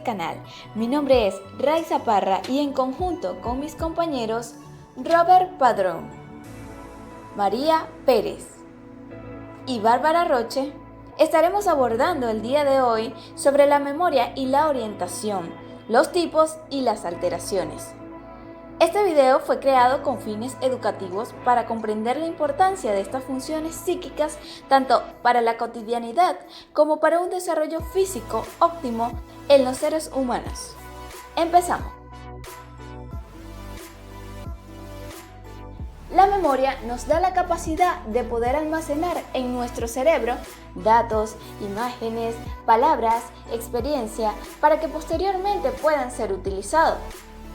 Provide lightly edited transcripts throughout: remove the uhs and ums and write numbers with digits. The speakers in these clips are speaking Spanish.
canal. Mi nombre es Raiza Parra y en conjunto con mis compañeros Robert Padrón, María Pérez y Bárbara Roche, estaremos abordando el día de hoy sobre la memoria y la orientación, los tipos y las alteraciones. Este video fue creado con fines educativos para comprender la importancia de estas funciones psíquicas tanto para la cotidianidad como para un desarrollo físico óptimo en los seres humanos. Empezamos. La memoria nos da la capacidad de poder almacenar en nuestro cerebro datos, imágenes, palabras, experiencia, para que posteriormente puedan ser utilizados.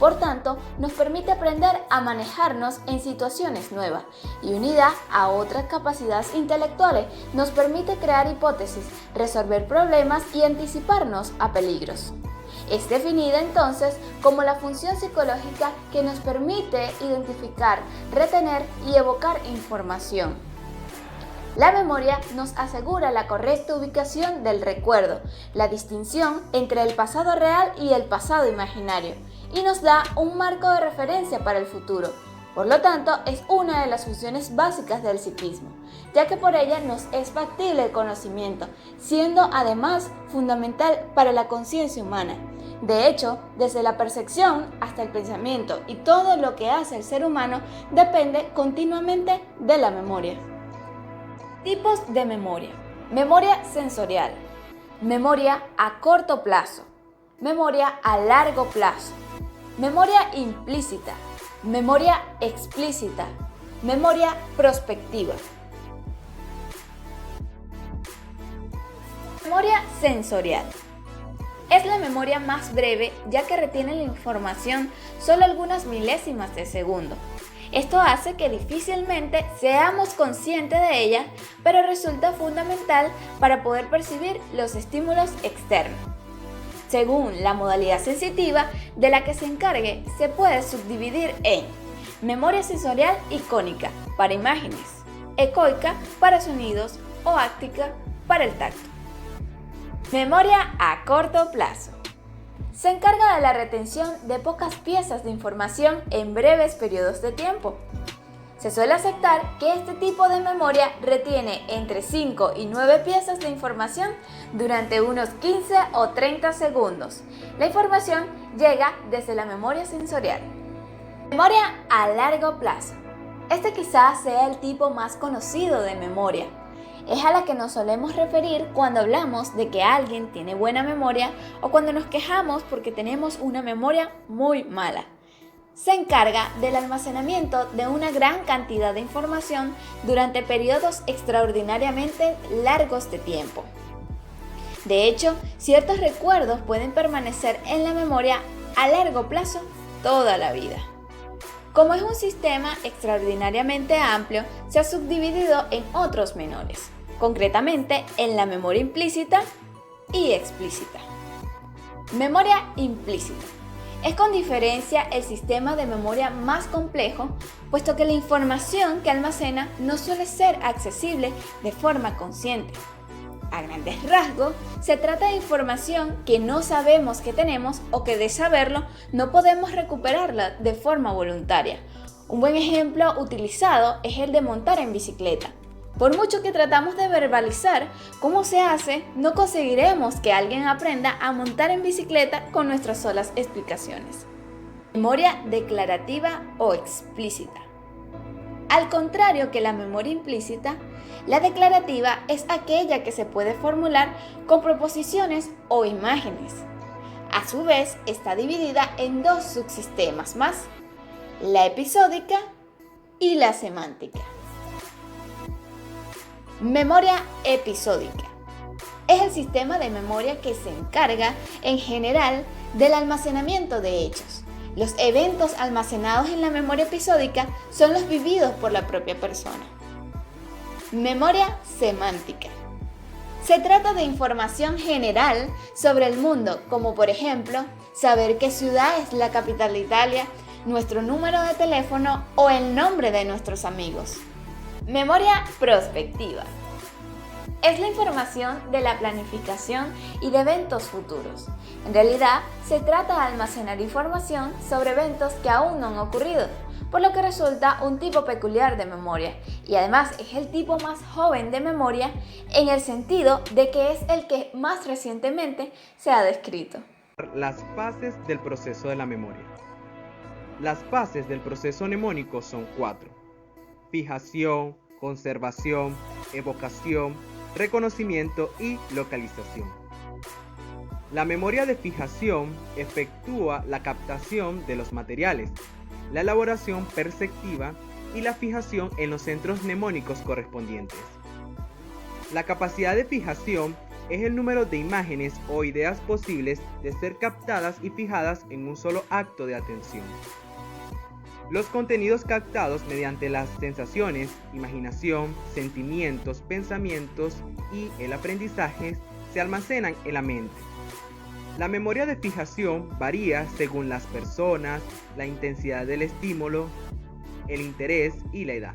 Por tanto, nos permite aprender a manejarnos en situaciones nuevas y unida a otras capacidades intelectuales, nos permite crear hipótesis, resolver problemas y anticiparnos a peligros. Es definida entonces como la función psicológica que nos permite identificar, retener y evocar información. La memoria nos asegura la correcta ubicación del recuerdo, la distinción entre el pasado real y el pasado imaginario, y nos da un marco de referencia para el futuro. Por lo tanto, es una de las funciones básicas del psiquismo, ya que por ella nos es factible el conocimiento, siendo además fundamental para la conciencia humana. De hecho, desde la percepción hasta el pensamiento y todo lo que hace el ser humano depende continuamente de la memoria. Tipos de memoria. Memoria sensorial. Memoria a corto plazo. Memoria a largo plazo. Memoria implícita. Memoria explícita. Memoria prospectiva. Memoria sensorial. Es la memoria más breve ya que retiene la información solo algunas milésimas de segundo. Esto hace que difícilmente seamos conscientes de ella, pero resulta fundamental para poder percibir los estímulos externos. Según la modalidad sensitiva de la que se encargue, se puede subdividir en memoria sensorial icónica para imágenes, ecoica para sonidos o áctica para el tacto. Memoria a corto plazo. Se encarga de la retención de pocas piezas de información en breves periodos de tiempo. Se suele aceptar que este tipo de memoria retiene entre 5 y 9 piezas de información durante unos 15 o 30 segundos. La información llega desde la memoria sensorial. Memoria a largo plazo. Este quizás sea el tipo más conocido de memoria. Es a la que nos solemos referir cuando hablamos de que alguien tiene buena memoria o cuando nos quejamos porque tenemos una memoria muy mala. Se encarga del almacenamiento de una gran cantidad de información durante periodos extraordinariamente largos de tiempo. De hecho, ciertos recuerdos pueden permanecer en la memoria a largo plazo toda la vida. Como es un sistema extraordinariamente amplio, se ha subdividido en otros menores, concretamente en la memoria implícita y explícita. Memoria implícita. Es con diferencia el sistema de memoria más complejo, puesto que la información que almacena no suele ser accesible de forma consciente. A grandes rasgos, se trata de información que no sabemos que tenemos o que de saberlo no podemos recuperarla de forma voluntaria. Un buen ejemplo utilizado es el de montar en bicicleta. Por mucho que tratamos de verbalizar cómo se hace, no conseguiremos que alguien aprenda a montar en bicicleta con nuestras solas explicaciones. Memoria declarativa o explícita. Al contrario que la memoria implícita, la declarativa es aquella que se puede formular con proposiciones o imágenes. A su vez, está dividida en dos subsistemas más, la episódica y la semántica. Memoria episódica. Es el sistema de memoria que se encarga, en general, del almacenamiento de hechos. Los eventos almacenados en la memoria episódica son los vividos por la propia persona. Memoria semántica. Se trata de información general sobre el mundo, como por ejemplo, saber qué ciudad es la capital de Italia, nuestro número de teléfono o el nombre de nuestros amigos. Memoria prospectiva. Es la información de la planificación y de eventos futuros. En realidad, se trata de almacenar información sobre eventos que aún no han ocurrido, por lo que resulta un tipo peculiar de memoria, y además es el tipo más joven de memoria en el sentido de que es el que más recientemente se ha descrito. Las fases del proceso de la memoria. Las fases del proceso mnemónico son 4: fijación, conservación, evocación, reconocimiento y localización. La memoria de fijación efectúa la captación de los materiales, la elaboración perceptiva y la fijación en los centros mnemónicos correspondientes. La capacidad de fijación es el número de imágenes o ideas posibles de ser captadas y fijadas en un solo acto de atención. Los contenidos captados mediante las sensaciones, imaginación, sentimientos, pensamientos y el aprendizaje se almacenan en la mente. La memoria de fijación varía según las personas, la intensidad del estímulo, el interés y la edad.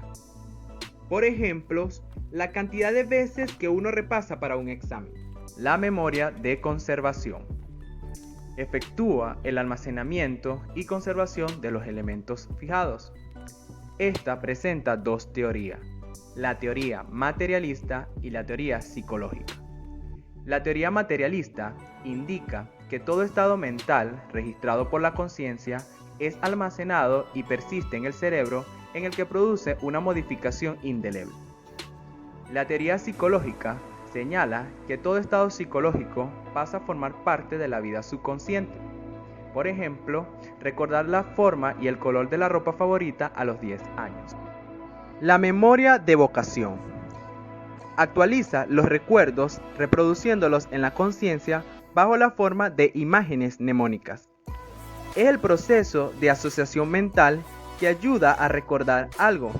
Por ejemplo, la cantidad de veces que uno repasa para un examen. La memoria de conservación efectúa el almacenamiento y conservación de los elementos fijados. Esta presenta dos teorías, la teoría materialista y la teoría psicológica. La teoría materialista indica que todo estado mental registrado por la conciencia es almacenado y persiste en el cerebro, en el que produce una modificación indeleble. La teoría psicológica señala que todo estado psicológico pasa a formar parte de la vida subconsciente. Por ejemplo, recordar la forma y el color de la ropa favorita a los 10 años. La memoria de evocación actualiza los recuerdos reproduciéndolos en la conciencia bajo la forma de imágenes mnemónicas. Es el proceso de asociación mental que ayuda a recordar algo,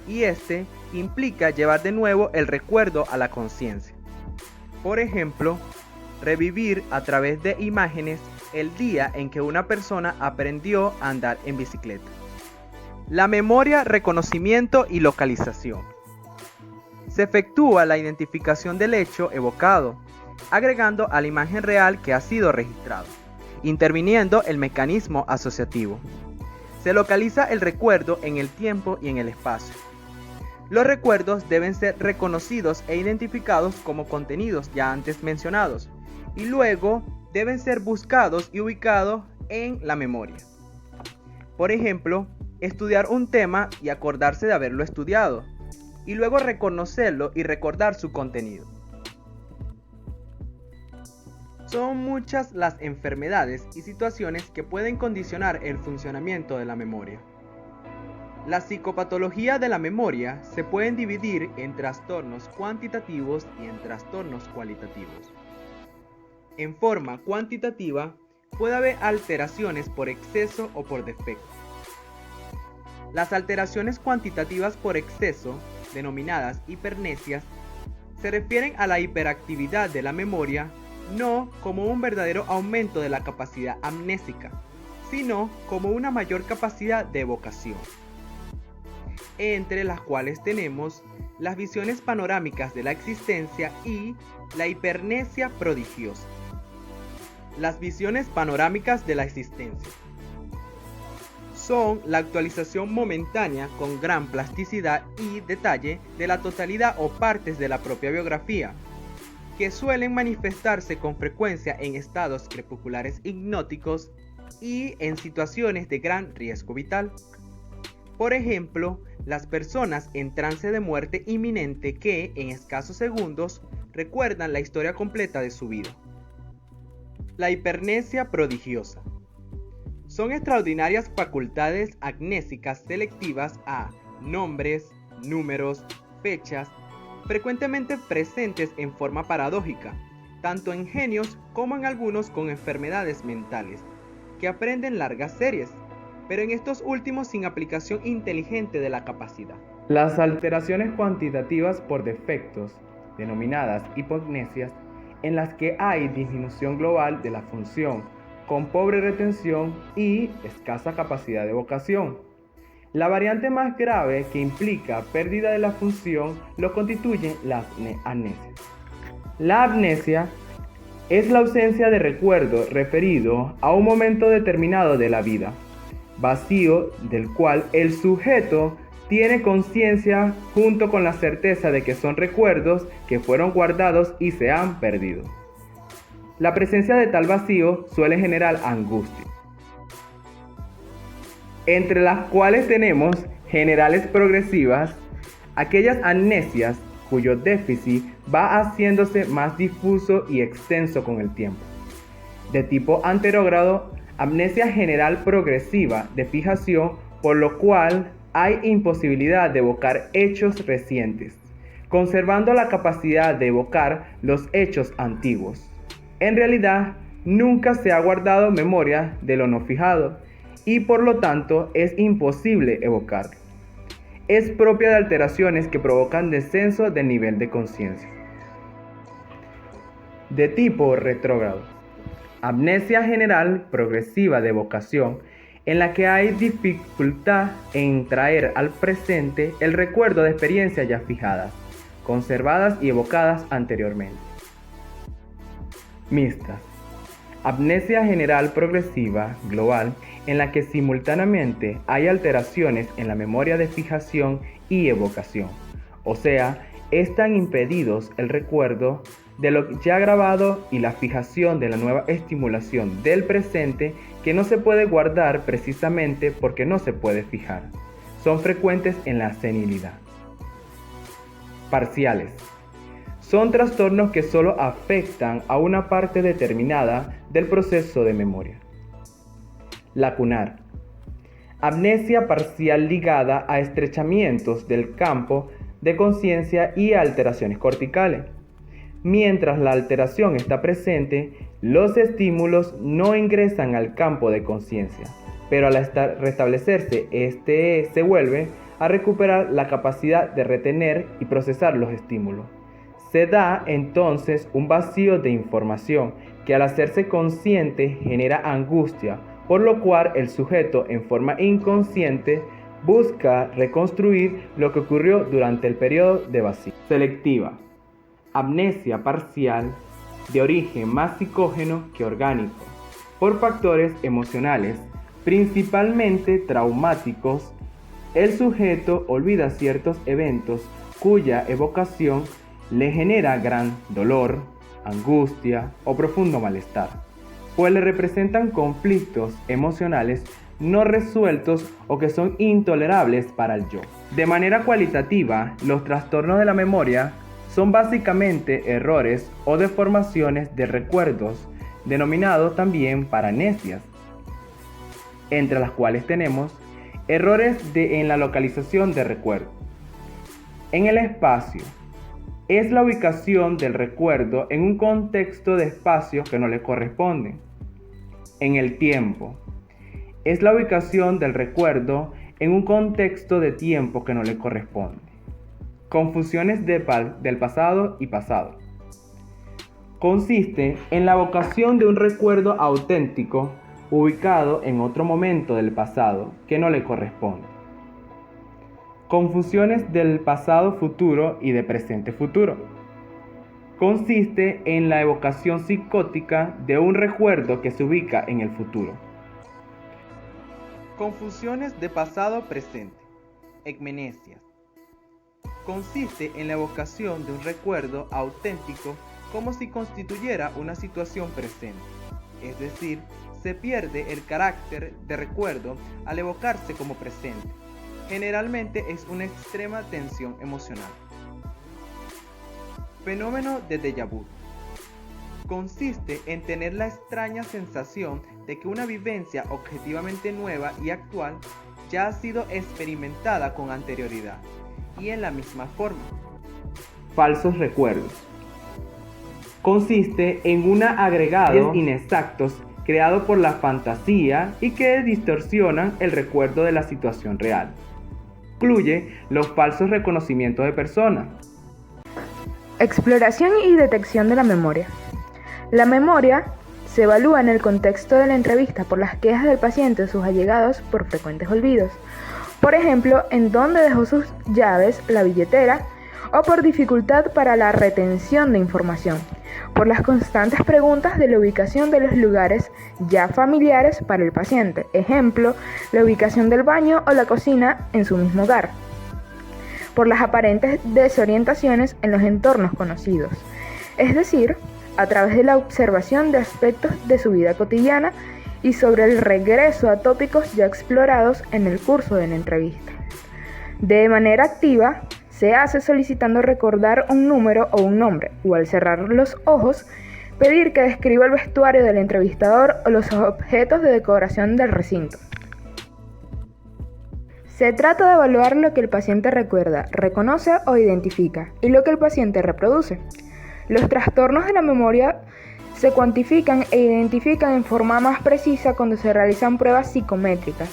y este implica llevar de nuevo el recuerdo a la conciencia. Por ejemplo, revivir a través de imágenes el día en que una persona aprendió a andar en bicicleta. La memoria, reconocimiento y localización. Se efectúa la identificación del hecho evocado, agregando a la imagen real que ha sido registrado, interviniendo el mecanismo asociativo. Se localiza el recuerdo en el tiempo y en el espacio. Los recuerdos deben ser reconocidos e identificados como contenidos ya antes mencionados, y luego deben ser buscados y ubicados en la memoria. Por ejemplo, estudiar un tema y acordarse de haberlo estudiado, y luego reconocerlo y recordar su contenido. Son muchas las enfermedades y situaciones que pueden condicionar el funcionamiento de la memoria. La psicopatología de la memoria se pueden dividir en trastornos cuantitativos y en trastornos cualitativos. En forma cuantitativa, puede haber alteraciones por exceso o por defecto. Las alteraciones cuantitativas por exceso, denominadas hipernesias, se refieren a la hiperactividad de la memoria, no como un verdadero aumento de la capacidad amnésica, sino como una mayor capacidad de evocación, entre las cuales tenemos las visiones panorámicas de la existencia y la hipernesia prodigiosa. Las visiones panorámicas de la existencia son la actualización momentánea con gran plasticidad y detalle de la totalidad o partes de la propia biografía, que suelen manifestarse con frecuencia en estados crepusculares hipnóticos y en situaciones de gran riesgo vital. Por ejemplo, las personas en trance de muerte inminente que, en escasos segundos, recuerdan la historia completa de su vida. La hipernesia prodigiosa. Son extraordinarias facultades amnésicas selectivas a nombres, números, fechas, frecuentemente presentes en forma paradójica, tanto en genios como en algunos con enfermedades mentales, que aprenden largas series, pero en estos últimos sin aplicación inteligente de la capacidad. Las alteraciones cuantitativas por defectos, denominadas hipogmesias, en las que hay disminución global de la función, con pobre retención y escasa capacidad de evocación. La variante más grave que implica pérdida de la función lo constituye la amnesia. La amnesia es la ausencia de recuerdo referido a un momento determinado de la vida, vacío del cual el sujeto tiene conciencia junto con la certeza de que son recuerdos que fueron guardados y se han perdido. La presencia de tal vacío suele generar angustia, entre las cuales tenemos generales progresivas, aquellas amnesias cuyo déficit va haciéndose más difuso y extenso con el tiempo. De tipo anterógrado, amnesia general progresiva de fijación, por lo cual hay imposibilidad de evocar hechos recientes, conservando la capacidad de evocar los hechos antiguos. En realidad, nunca se ha guardado memoria de lo no fijado, y por lo tanto es imposible evocarlo. Es propia de alteraciones que provocan descenso del nivel de conciencia. De tipo retrógrado. Amnesia general progresiva de evocación, en la que hay dificultad en traer al presente el recuerdo de experiencias ya fijadas, conservadas y evocadas anteriormente. Mixtas. Amnesia general progresiva global, en la que simultáneamente hay alteraciones en la memoria de fijación y evocación, o sea, están impedidos el recuerdo de lo ya grabado y la fijación de la nueva estimulación del presente, que no se puede guardar precisamente porque no se puede fijar. Son frecuentes en la senilidad. Parciales. Son trastornos que solo afectan a una parte determinada del proceso de memoria. Lacunar. Amnesia parcial ligada a estrechamientos del campo de conciencia y alteraciones corticales. Mientras la alteración está presente, los estímulos no ingresan al campo de conciencia, pero al restablecerse, este se vuelve a recuperar la capacidad de retener y procesar los estímulos. Se da entonces un vacío de información que al hacerse consciente genera angustia, por lo cual el sujeto en forma inconsciente busca reconstruir lo que ocurrió durante el periodo de vacío. Selectiva. Amnesia parcial de origen más psicógeno que orgánico, por factores emocionales, principalmente traumáticos. El sujeto olvida ciertos eventos cuya evocación le genera gran dolor, angustia o profundo malestar, pues le representan conflictos emocionales no resueltos o que son intolerables para el yo. De manera cualitativa, los trastornos de la memoria son básicamente errores o deformaciones de recuerdos, denominados también paranesias, entre las cuales tenemos errores en la localización de recuerdo. En el espacio, es la ubicación del recuerdo en un contexto de espacio que no le corresponde. En el tiempo, es la ubicación del recuerdo en un contexto de tiempo que no le corresponde. Confusiones del pasado y pasado. Consiste en la evocación de un recuerdo auténtico ubicado en otro momento del pasado que no le corresponde. Confusiones del pasado futuro y de presente futuro. Consiste en la evocación psicótica de un recuerdo que se ubica en el futuro. Confusiones de pasado presente. Ecmenesias. Consiste en la evocación de un recuerdo auténtico como si constituyera una situación presente, es decir, se pierde el carácter de recuerdo al evocarse como presente. Generalmente es una extrema tensión emocional. Fenómeno de déjà vu. Consiste en tener la extraña sensación de que una vivencia objetivamente nueva y actual ya ha sido experimentada con anterioridad y en la misma forma. Falsos recuerdos. Consiste en un agregado inexactos creado por la fantasía y que distorsionan el recuerdo de la situación real. Incluye los falsos reconocimientos de personas. Exploración y detección de la memoria. La memoria se evalúa en el contexto de la entrevista por las quejas del paciente o sus allegados por frecuentes olvidos, Por ejemplo, en dónde dejó sus llaves, la billetera, o por dificultad para la retención de información, por las constantes preguntas de la ubicación de los lugares ya familiares para el paciente, ejemplo, la ubicación del baño o la cocina en su mismo hogar, por las aparentes desorientaciones en los entornos conocidos, es decir, a través de la observación de aspectos de su vida cotidiana y sobre el regreso a tópicos ya explorados en el curso de la entrevista. De manera activa, se hace solicitando recordar un número o un nombre, o al cerrar los ojos, pedir que describa el vestuario del entrevistador o los objetos de decoración del recinto. Se trata de evaluar lo que el paciente recuerda, reconoce o identifica, y lo que el paciente reproduce. Los trastornos de la memoria se cuantifican e identifican en forma más precisa cuando se realizan pruebas psicométricas,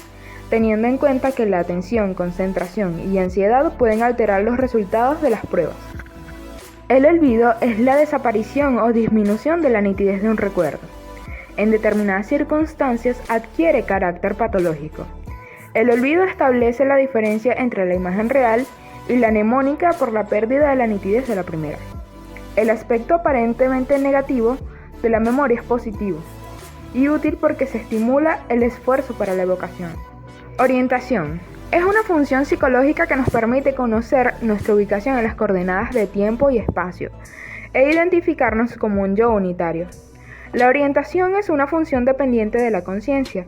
teniendo en cuenta que la atención, concentración y ansiedad pueden alterar los resultados de las pruebas. El olvido es la desaparición o disminución de la nitidez de un recuerdo. En determinadas circunstancias adquiere carácter patológico. El olvido establece la diferencia entre la imagen real y la mnemónica por la pérdida de la nitidez de la primera. El aspecto aparentemente negativo de la memoria es positivo y útil porque se estimula el esfuerzo para la evocación. Orientación. Es una función psicológica que nos permite conocer nuestra ubicación en las coordenadas de tiempo y espacio e identificarnos como un yo unitario. La orientación es una función dependiente de la conciencia.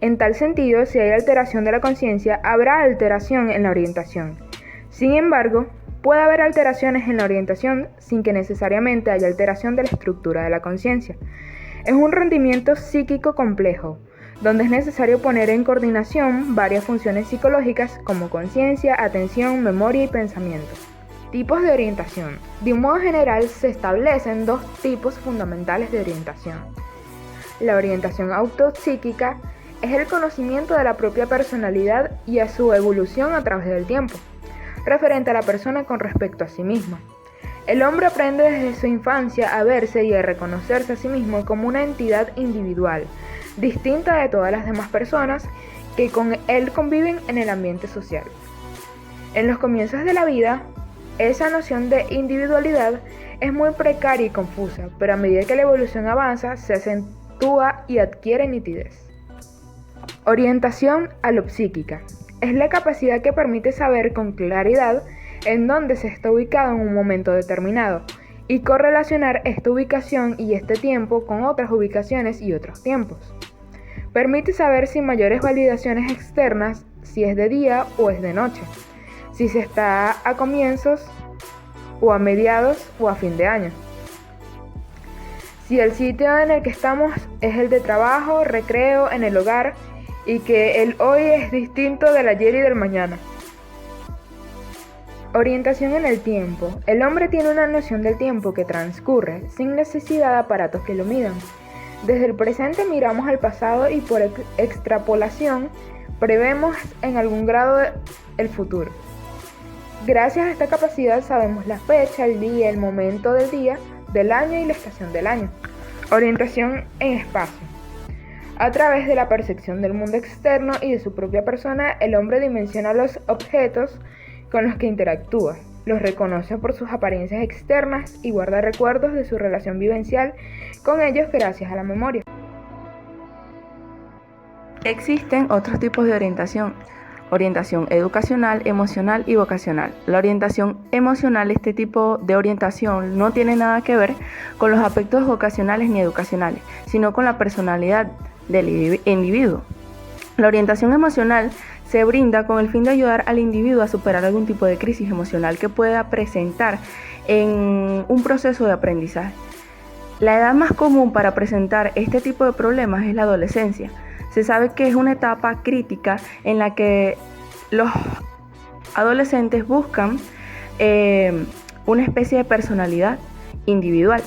En tal sentido, si hay alteración de la conciencia, habrá alteración en la orientación. Sin embargo, puede haber alteraciones en la orientación sin que necesariamente haya alteración de la estructura de la conciencia. Es un rendimiento psíquico complejo, donde es necesario poner en coordinación varias funciones psicológicas como conciencia, atención, memoria y pensamiento. Tipos de orientación. De un modo general, se establecen dos tipos fundamentales de orientación. La orientación autopsíquica es el conocimiento de la propia personalidad y a su evolución a través del tiempo, referente a la persona con respecto a sí misma. El hombre aprende desde su infancia a verse y a reconocerse a sí mismo como una entidad individual, distinta de todas las demás personas que con él conviven en el ambiente social. En los comienzos de la vida, esa noción de individualidad es muy precaria y confusa, pero a medida que la evolución avanza, se acentúa y adquiere nitidez. Orientación alopsíquica. Es la capacidad que permite saber con claridad en dónde se está ubicado en un momento determinado y correlacionar esta ubicación y este tiempo con otras ubicaciones y otros tiempos. Permite saber sin mayores validaciones externas si es de día o es de noche, si se está a comienzos o a mediados o a fin de año, si el sitio en el que estamos es el de trabajo, recreo, en el hogar, y que el hoy es distinto del ayer y del mañana. Orientación en el tiempo. El hombre tiene una noción del tiempo que transcurre sin necesidad de aparatos que lo midan. Desde el presente miramos al pasado y por extrapolación prevemos en algún grado el futuro. Gracias a esta capacidad sabemos la fecha, el día, el momento del día, del año y la estación del año. Orientación en espacio. A través de la percepción del mundo externo y de su propia persona, el hombre dimensiona los objetos con los que interactúa, los reconoce por sus apariencias externas y guarda recuerdos de su relación vivencial con ellos gracias a la memoria. Existen otros tipos de orientación. Orientación educacional, emocional y vocacional. La orientación emocional, este tipo de orientación no tiene nada que ver con los aspectos vocacionales ni educacionales, sino con la personalidad del individuo. La orientación emocional se brinda con el fin de ayudar al individuo a superar algún tipo de crisis emocional que pueda presentar en un proceso de aprendizaje. La edad más común para presentar este tipo de problemas es la adolescencia. Se sabe que es una etapa crítica en la que los adolescentes buscan una especie de personalidad individual.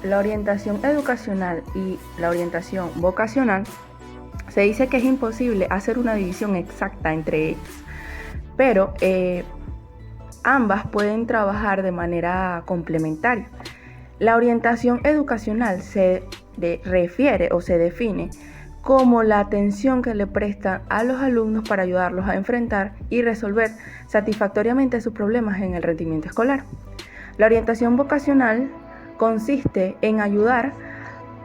La orientación educacional y la orientación vocacional, se dice que es imposible hacer una división exacta entre ellas, pero ambas pueden trabajar de manera complementaria. La orientación educacional se refiere o se define como la atención que le prestan a los alumnos para ayudarlos a enfrentar y resolver satisfactoriamente sus problemas en el rendimiento escolar. La orientación vocacional consiste en ayudar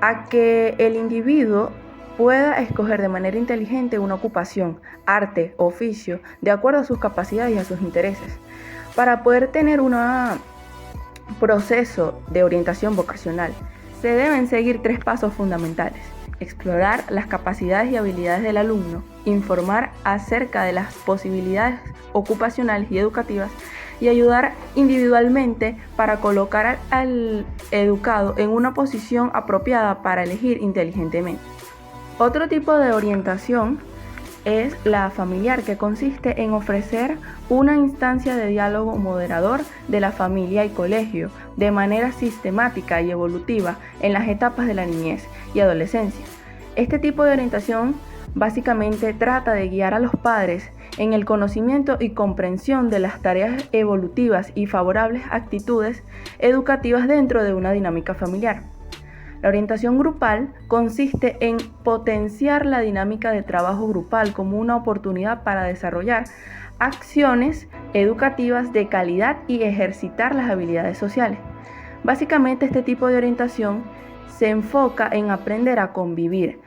a que el individuo pueda escoger de manera inteligente una ocupación, arte, oficio, de acuerdo a sus capacidades y a sus intereses. Para poder tener un proceso de orientación vocacional, se deben seguir 3 pasos fundamentales: explorar las capacidades y habilidades del alumno, informar acerca de las posibilidades ocupacionales y educativas, y ayudar individualmente para colocar al educado en una posición apropiada para elegir inteligentemente. Otro tipo de orientación es la familiar, que consiste en ofrecer una instancia de diálogo moderador de la familia y colegio de manera sistemática y evolutiva en las etapas de la niñez y adolescencia. Este tipo de orientación básicamente trata de guiar a los padres en el conocimiento y comprensión de las tareas evolutivas y favorables actitudes educativas dentro de una dinámica familiar. La orientación grupal consiste en potenciar la dinámica de trabajo grupal como una oportunidad para desarrollar acciones educativas de calidad y ejercitar las habilidades sociales. Básicamente, este tipo de orientación se enfoca en aprender a convivir.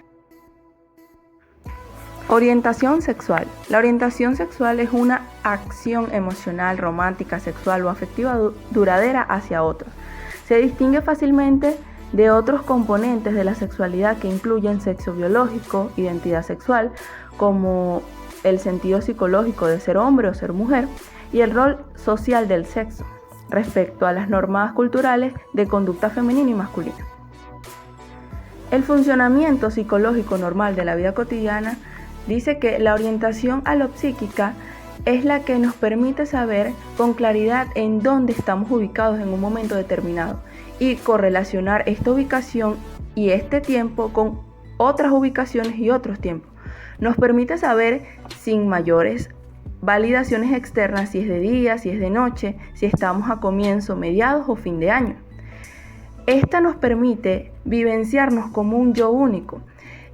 Orientación sexual. La orientación sexual es una acción emocional, romántica, sexual o afectiva duradera hacia otros. Se distingue fácilmente de otros componentes de la sexualidad que incluyen sexo biológico, identidad sexual, como el sentido psicológico de ser hombre o ser mujer, y el rol social del sexo respecto a las normas culturales de conducta femenina y masculina. El funcionamiento psicológico normal de la vida cotidiana dice que la orientación alopsíquica es la que nos permite saber con claridad en dónde estamos ubicados en un momento determinado y correlacionar esta ubicación y este tiempo con otras ubicaciones y otros tiempos. Nos permite saber sin mayores validaciones externas si es de día, si es de noche, si estamos a comienzo, mediados o fin de año. Esta nos permite vivenciarnos como un yo único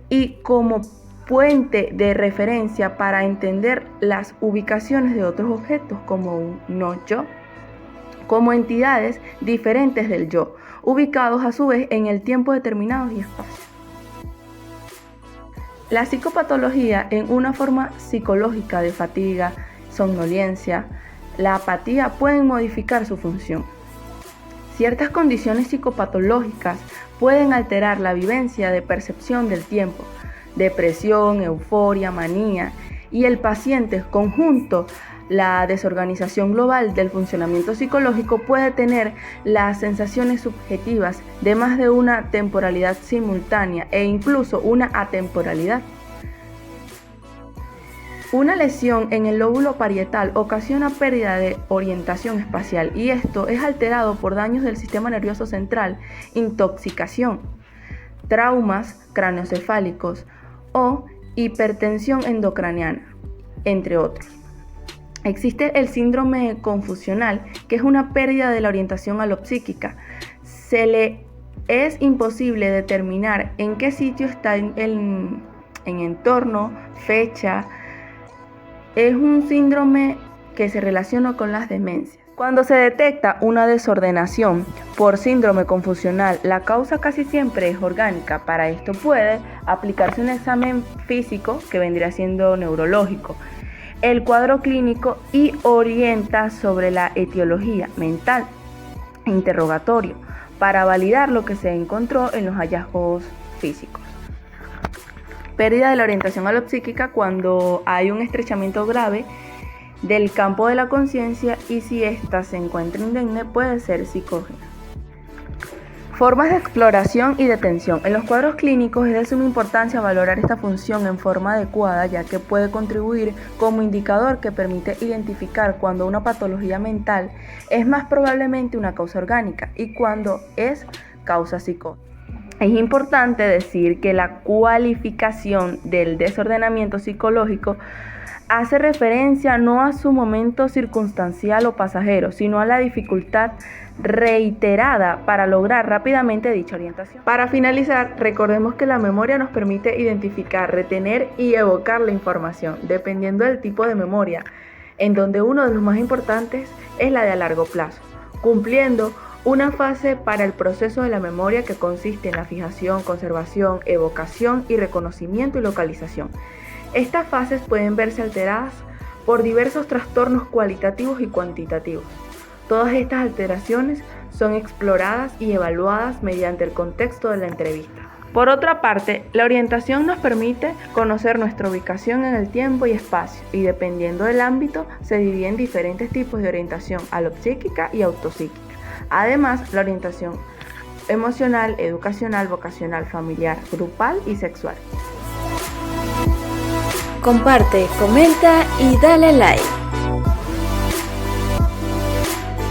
y como puente de referencia para entender las ubicaciones de otros objetos como un no yo, como entidades diferentes del yo, ubicados a su vez en el tiempo determinado y espacio. La psicopatología en una forma psicológica de fatiga, somnolencia, la apatía pueden modificar su función. Ciertas condiciones psicopatológicas pueden alterar la vivencia de percepción del tiempo, depresión, euforia, manía, y el paciente conjunto. La desorganización global del funcionamiento psicológico puede tener las sensaciones subjetivas de más de una temporalidad simultánea e incluso una atemporalidad. Una lesión en el lóbulo parietal ocasiona pérdida de orientación espacial y esto es alterado por daños del sistema nervioso central, intoxicación, traumas craneoencefálicos o hipertensión endocraniana, entre otros. Existe el síndrome confusional, que es una pérdida de la orientación alopsíquica. Se le es imposible determinar en qué sitio está en entorno, fecha. Es un síndrome que se relaciona con las demencias. Cuando se detecta una desordenación por síndrome confusional, la causa casi siempre es orgánica. Para esto puede aplicarse un examen físico que vendría siendo neurológico, el cuadro clínico y orienta sobre la etiología mental, interrogatorio, para validar lo que se encontró en los hallazgos físicos. Pérdida de la orientación alopsíquica cuando hay un estrechamiento grave del campo de la conciencia y si ésta se encuentra indemne puede ser psicógena. Formas de exploración y detención. En los cuadros clínicos es de suma importancia valorar esta función en forma adecuada, ya que puede contribuir como indicador que permite identificar cuando una patología mental es más probablemente una causa orgánica y cuando es causa psicótica. Es importante decir que la cualificación del desordenamiento psicológico hace referencia no a su momento circunstancial o pasajero, sino a la dificultad reiterada para lograr rápidamente dicha orientación. Para finalizar, recordemos que la memoria nos permite identificar, retener y evocar la información, dependiendo del tipo de memoria, en donde uno de los más importantes es la de a largo plazo, cumpliendo una fase para el proceso de la memoria que consiste en la fijación, conservación, evocación y reconocimiento y localización. Estas fases pueden verse alteradas por diversos trastornos cualitativos y cuantitativos. Todas estas alteraciones son exploradas y evaluadas mediante el contexto de la entrevista. Por otra parte, la orientación nos permite conocer nuestra ubicación en el tiempo y espacio, y dependiendo del ámbito, se divide en diferentes tipos de orientación alopsíquica y autopsíquica. Además, la orientación emocional, educacional, vocacional, familiar, grupal y sexual. Comparte, comenta y dale like.